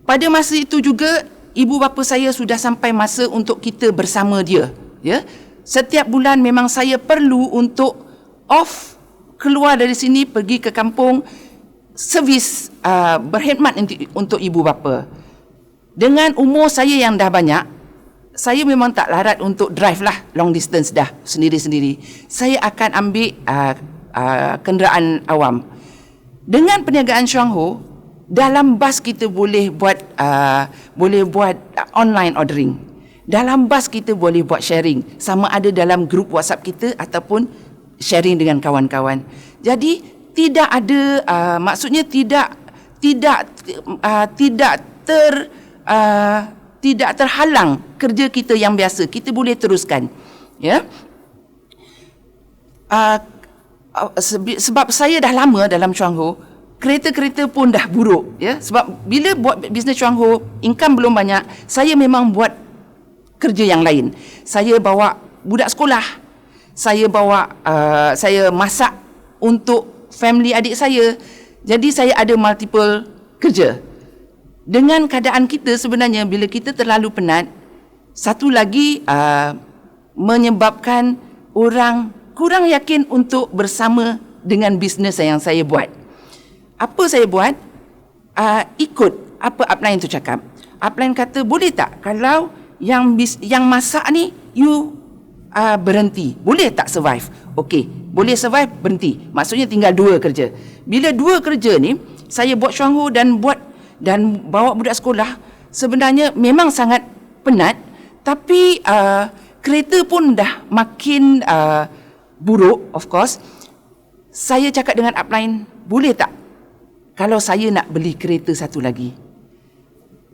[SPEAKER 2] Pada masa itu juga, ibu bapa saya sudah sampai masa untuk kita bersama dia. Ya? Setiap bulan memang saya perlu untuk off, keluar dari sini, pergi ke kampung, servis berkhidmat untuk ibu bapa. Dengan umur saya yang dah banyak, saya memang tak larat untuk drive lah long distance dah sendiri-sendiri. Saya akan ambil kenderaan awam. Dengan perniagaan Chuang Ho, dalam bas kita boleh buat online ordering. Dalam bas kita boleh buat sharing, sama ada dalam grup WhatsApp kita ataupun sharing dengan kawan-kawan. Jadi tidak ada maksudnya tidak terhalang kerja kita yang biasa. Kita boleh teruskan. Ya. Sebab saya dah lama dalam Chuang Ho, kereta-kereta pun dah buruk. Ya. Sebab bila buat bisnes Chuang Ho, income belum banyak, saya memang buat kerja yang lain. Saya bawa budak sekolah. Saya masak untuk family adik saya. Jadi saya ada multiple kerja. Dengan keadaan kita sebenarnya, bila kita terlalu penat, satu lagi menyebabkan orang kurang yakin untuk bersama dengan bisnes yang saya buat. Apa saya buat? Ikut apa upline tu cakap. Upline kata, boleh tak kalau yang masak ni you berhenti, boleh tak survive? Okey, boleh survive, berhenti. Maksudnya tinggal 2 kerja. Bila 2 kerja ni saya buat Chuang Ho dan bawa budak sekolah, sebenarnya memang sangat penat, tapi kereta pun dah makin buruk, of course. Saya cakap dengan upline, boleh tak kalau saya nak beli kereta satu lagi?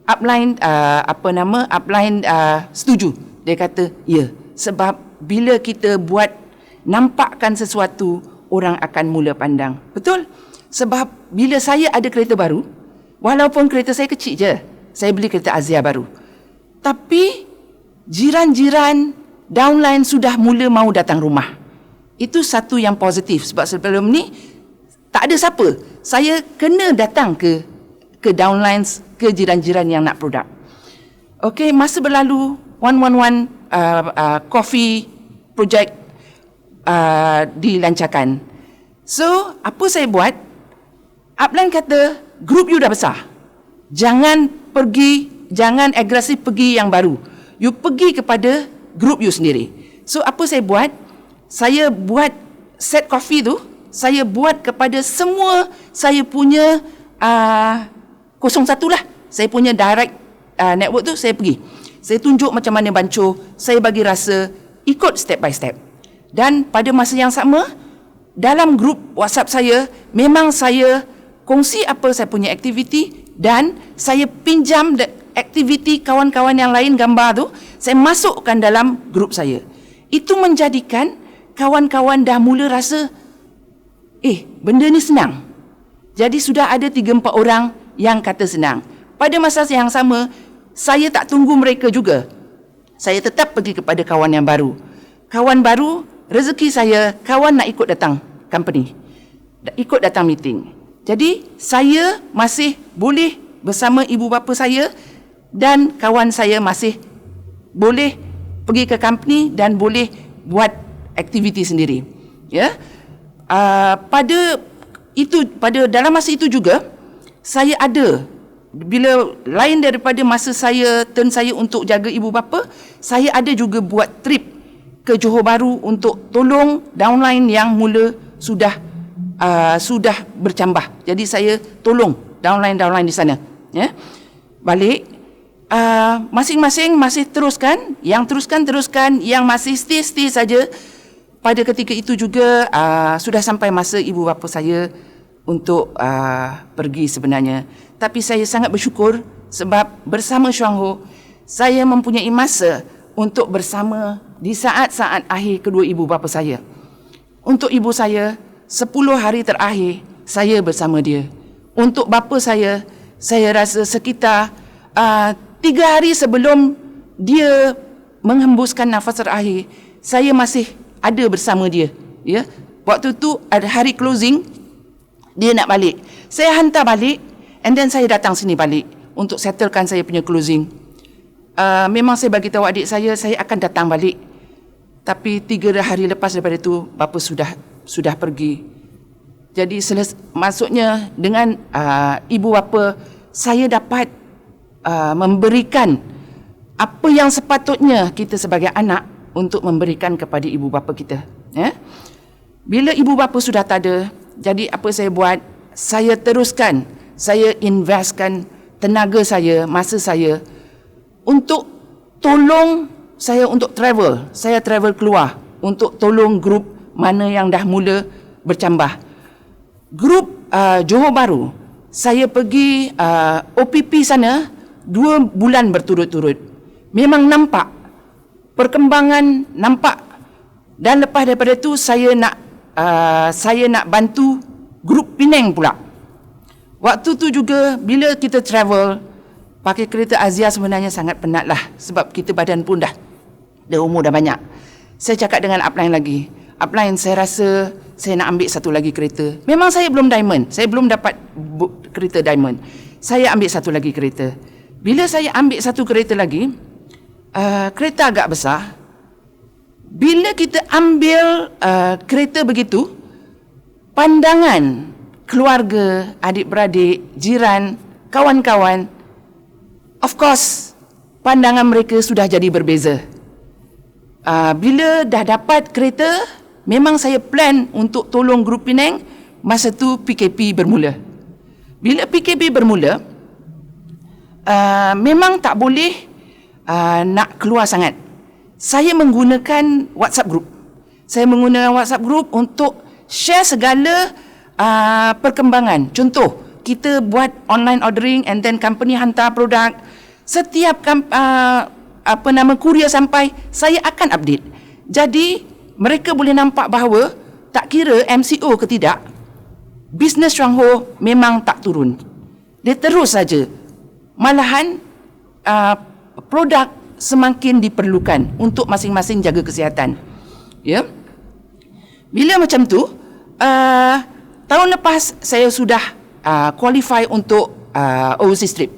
[SPEAKER 2] Upline setuju. Dia kata, ya, sebab bila kita buat nampakkan sesuatu, orang akan mula pandang. Betul? Sebab bila saya ada kereta baru, walaupun kereta saya kecil je, saya beli kereta Azia baru, tapi jiran-jiran downline sudah mula mau datang rumah. Itu satu yang positif. Sebab sebelum ni tak ada siapa. Saya kena datang ke downlines, ke jiran-jiran yang nak produk. Okey, masa berlalu, 111 coffee project dilancarkan. So, apa saya buat? Upline kata, grup you dah besar. Jangan agresif pergi yang baru. You pergi kepada grup you sendiri. So, apa saya buat? Saya buat set coffee tu, saya buat kepada semua saya punya 01 lah. Saya punya direct network tu, saya pergi. Saya tunjuk macam mana bancuh, saya bagi rasa, ikut step by step. Dan pada masa yang sama, dalam grup WhatsApp saya, memang saya kongsi apa saya punya aktiviti dan saya pinjam aktiviti kawan-kawan yang lain, gambar tu, saya masukkan dalam grup saya. Itu menjadikan kawan-kawan dah mula rasa, benda ni senang. Jadi sudah ada 3-4 orang yang kata senang. Pada masa yang sama, saya tak tunggu mereka juga. Saya tetap pergi kepada kawan yang baru. Kawan baru, rezeki saya, kawan nak ikut datang company, ikut datang meeting. Jadi, saya masih boleh bersama ibu bapa saya dan kawan saya masih boleh pergi ke company dan boleh buat aktiviti sendiri. Ya. Pada dalam masa itu juga, saya ada, bila lain daripada masa turn saya untuk jaga ibu bapa, saya ada juga buat trip ke Johor Bahru untuk tolong downline yang mula sudah bercambah. Jadi saya tolong downline di sana. Ya. Balik, masing-masing masih teruskan, yang teruskan, yang masih stay saja. Pada ketika itu juga sudah sampai masa ibu bapa saya untuk pergi sebenarnya. Tapi saya sangat bersyukur sebab bersama Chuang Ho, saya mempunyai masa untuk bersama di saat-saat akhir kedua ibu bapa saya. Untuk ibu saya, 10 hari terakhir saya bersama dia. Untuk bapa saya rasa sekitar 3 hari sebelum dia menghembuskan nafas terakhir, saya masih ada bersama dia. Ya, waktu tu ada hari closing, dia nak balik. Saya hantar balik, and then saya datang sini balik untuk settlekan saya punya closing. Memang saya bagi tahu adik saya akan datang balik. Tapi 3 hari lepas daripada itu, bapa sudah pergi. Jadi maksudnya dengan ibu bapa, saya dapat memberikan apa yang sepatutnya kita sebagai anak untuk memberikan kepada ibu bapa kita. Bila ibu bapa sudah tak ada, jadi apa saya buat? Saya teruskan, saya investkan tenaga saya, masa saya untuk tolong saya untuk travel. Saya travel keluar untuk tolong grup mana yang dah mula bercambah. Grup Johor Bahru, saya pergi OPP sana 2 bulan berturut-turut. Memang nampak perkembangan, nampak. Dan lepas daripada itu saya nak bantu grup Penang pula. Waktu tu juga bila kita travel pakai kereta Azia, sebenarnya sangat penat lah, sebab kita badan pun dah umur dah banyak. Saya cakap dengan upline lagi, upline, saya rasa saya nak ambil satu lagi kereta. Memang saya belum diamond, saya belum dapat kereta diamond. Saya ambil satu lagi kereta. Bila saya ambil satu kereta lagi, kereta agak besar. Bila kita ambil kereta begitu, pandangan keluarga, adik-beradik, jiran, kawan-kawan, of course, pandangan mereka sudah jadi berbeza. Bila dah dapat kereta, memang saya plan untuk tolong grup Penang. Masa tu PKP bermula. Bila PKP bermula, memang tak boleh nak keluar sangat. Saya menggunakan WhatsApp group. Saya menggunakan WhatsApp group untuk share segala perkembangan. Contoh, kita buat online ordering and then company hantar produk. Setiap kurier sampai, saya akan update. Jadi mereka boleh nampak bahawa tak kira MCO ke tidak, bisnes Stronghold memang tak turun. Dia terus saja. Malahan produk semakin diperlukan untuk masing-masing jaga kesihatan. Ya. Bila macam tu, tahun lepas saya sudah qualify untuk overseas trip.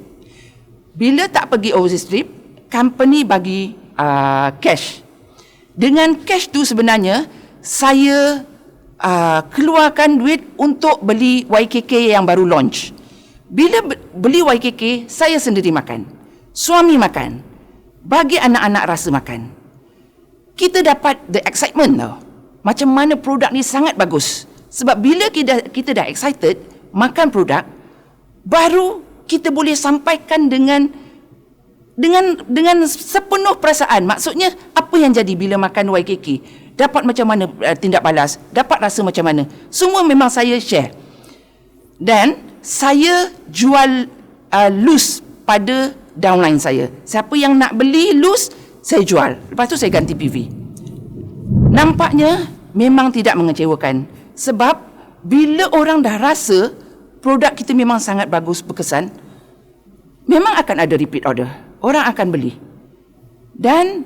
[SPEAKER 2] Bila tak pergi overseas trip, company bagi cash. Dengan cash tu sebenarnya saya keluarkan duit untuk beli YKK yang baru launch. Bila beli YKK, saya sendiri makan, suami makan, bagi anak-anak rasa makan. Kita dapat the excitement tau. Macam mana produk ni sangat bagus. Sebab bila kita dah excited makan produk, baru kita boleh sampaikan dengan sepenuh perasaan. Maksudnya apa yang jadi bila makan YKK, dapat macam mana tindak balas, dapat rasa macam mana, semua memang saya share. Dan saya jual loose pada downline saya. Siapa yang nak beli loose, saya jual. Lepas tu saya ganti PV. Nampaknya memang tidak mengecewakan. Sebab bila orang dah rasa produk kita memang sangat bagus, berkesan, memang akan ada repeat order. Orang akan beli. Dan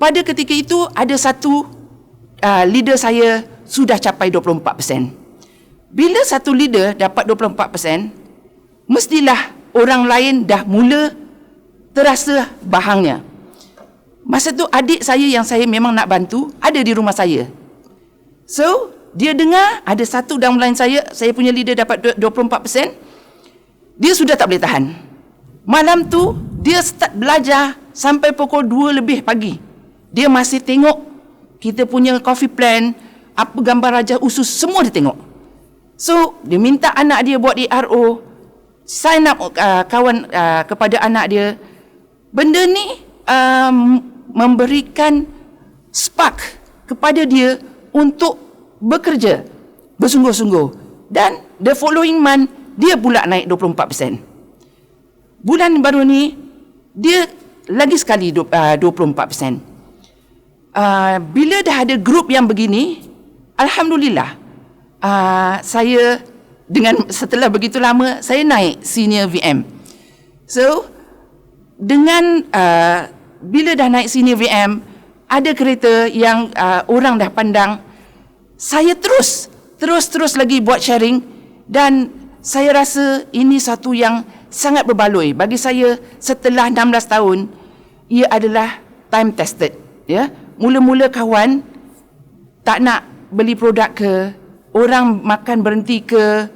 [SPEAKER 2] pada ketika itu ada satu leader saya sudah capai 24%. Bila satu leader dapat 24%, mestilah orang lain dah mula terasa bahangnya. Masa tu adik saya yang saya memang nak bantu ada di rumah saya. So, dia dengar ada satu downline saya punya leader dapat 24%, dia sudah tak boleh tahan. Malam tu, dia start belajar sampai pukul 2 lebih pagi. Dia masih tengok kita punya coffee plan, apa gambar raja usus, semua dia tengok. So, dia minta anak dia buat DRO, sign up kawan kepada anak dia. Benda ni memberikan spark kepada dia untuk bekerja bersungguh-sungguh. Dan the following month, dia pula naik 24%. Bulan baru ni, dia lagi sekali 24%. bila dah ada grup yang begini, alhamdulillah, saya setelah begitu lama saya naik senior VM. So dengan bila dah naik senior VM, ada kereta yang orang dah pandang, saya terus lagi buat sharing, dan saya rasa ini satu yang sangat berbaloi bagi saya. Setelah 16 tahun, ia adalah time tested, ya. Mula-mula kawan tak nak beli produk ke, orang makan berhenti ke,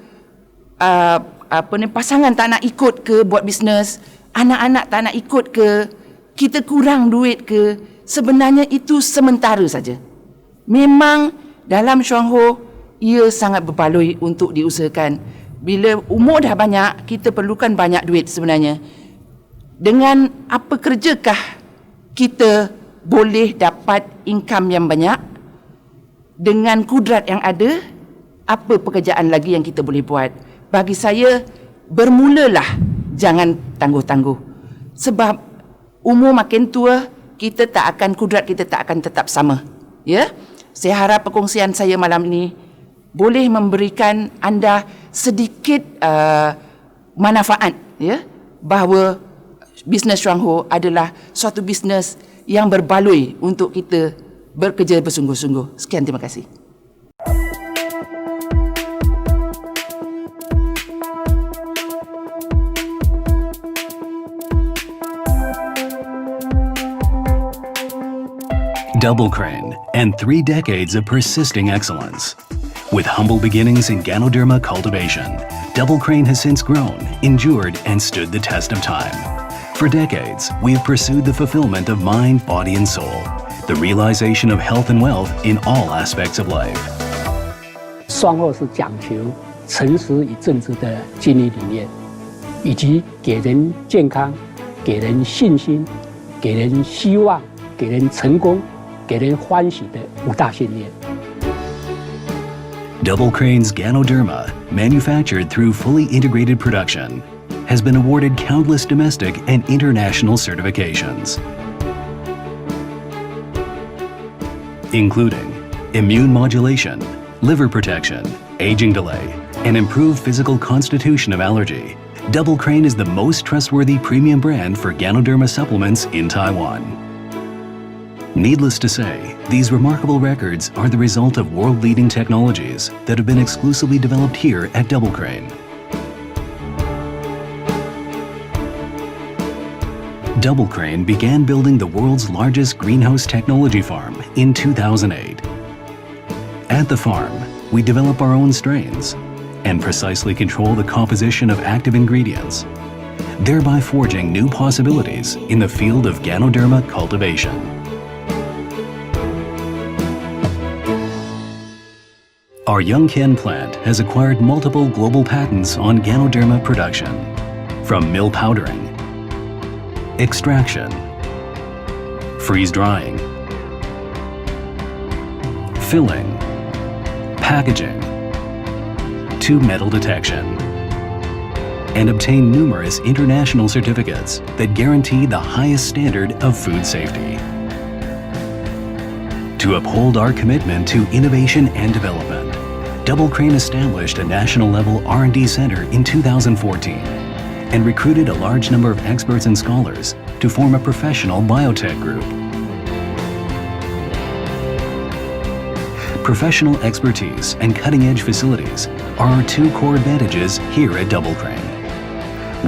[SPEAKER 2] pasangan tak nak ikut ke buat bisnes, anak-anak tak nak ikut ke, kita kurang duit ke, sebenarnya itu sementara saja. Memang dalam Chuang Ho, ia sangat berbaloi untuk diusahakan. Bila umur dah banyak, kita perlukan banyak duit sebenarnya. Dengan apa kerjakah kita boleh dapat income yang banyak? Dengan kudrat yang ada, apa pekerjaan lagi yang kita boleh buat? Bagi saya, bermulalah, jangan tangguh-tangguh. Sebab umur makin tua, kudrat kita tak akan tetap sama. Ya? Saya harap perkongsian saya malam ini boleh memberikan anda sedikit manfaat, ya, bahawa bisnes Chuang Ho adalah suatu bisnes yang berbaloi untuk kita bekerja bersungguh-sungguh. Sekian, terima kasih.
[SPEAKER 3] Double Crane and 3 decades of persisting excellence. With humble beginnings in Ganoderma cultivation, Double Crane has since grown, endured, and stood the test of time. For decades, we have pursued the fulfillment of mind, body, and soul, the realization of health and wealth in all aspects of life.
[SPEAKER 4] 双后是讲求诚实与正直的经营理念，以及给人健康、给人信心、给人希望、给人成功、给人欢喜的5大信念。
[SPEAKER 3] Double Crane's Ganoderma, manufactured through fully integrated production, has been awarded countless domestic and international certifications, including immune modulation, liver protection, aging delay, and improved physical constitution of allergy. Double Crane is the most trustworthy premium brand for Ganoderma supplements in Taiwan. Needless to say, these remarkable records are the result of world-leading technologies that have been exclusively developed here at Double Crane. Double Crane began building the world's largest greenhouse technology farm in 2008. At the farm, we develop our own strains and precisely control the composition of active ingredients, thereby forging new possibilities in the field of Ganoderma cultivation. Our Yongqian plant has acquired multiple global patents on Ganoderma production, from mill powdering, extraction, freeze drying, filling, packaging, to metal detection, and obtain numerous international certificates that guarantee the highest standard of food safety. To uphold our commitment to innovation and development, Double Crane established a national-level R&D center in 2014 and recruited a large number of experts and scholars to form a professional biotech group. Professional expertise and cutting-edge facilities are our 2 core advantages here at Double Crane.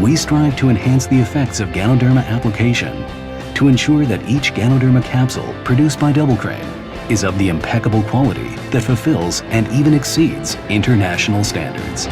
[SPEAKER 3] We strive to enhance the effects of Ganoderma application to ensure that each Ganoderma capsule produced by Double Crane is of the impeccable quality that fulfills and even exceeds international standards.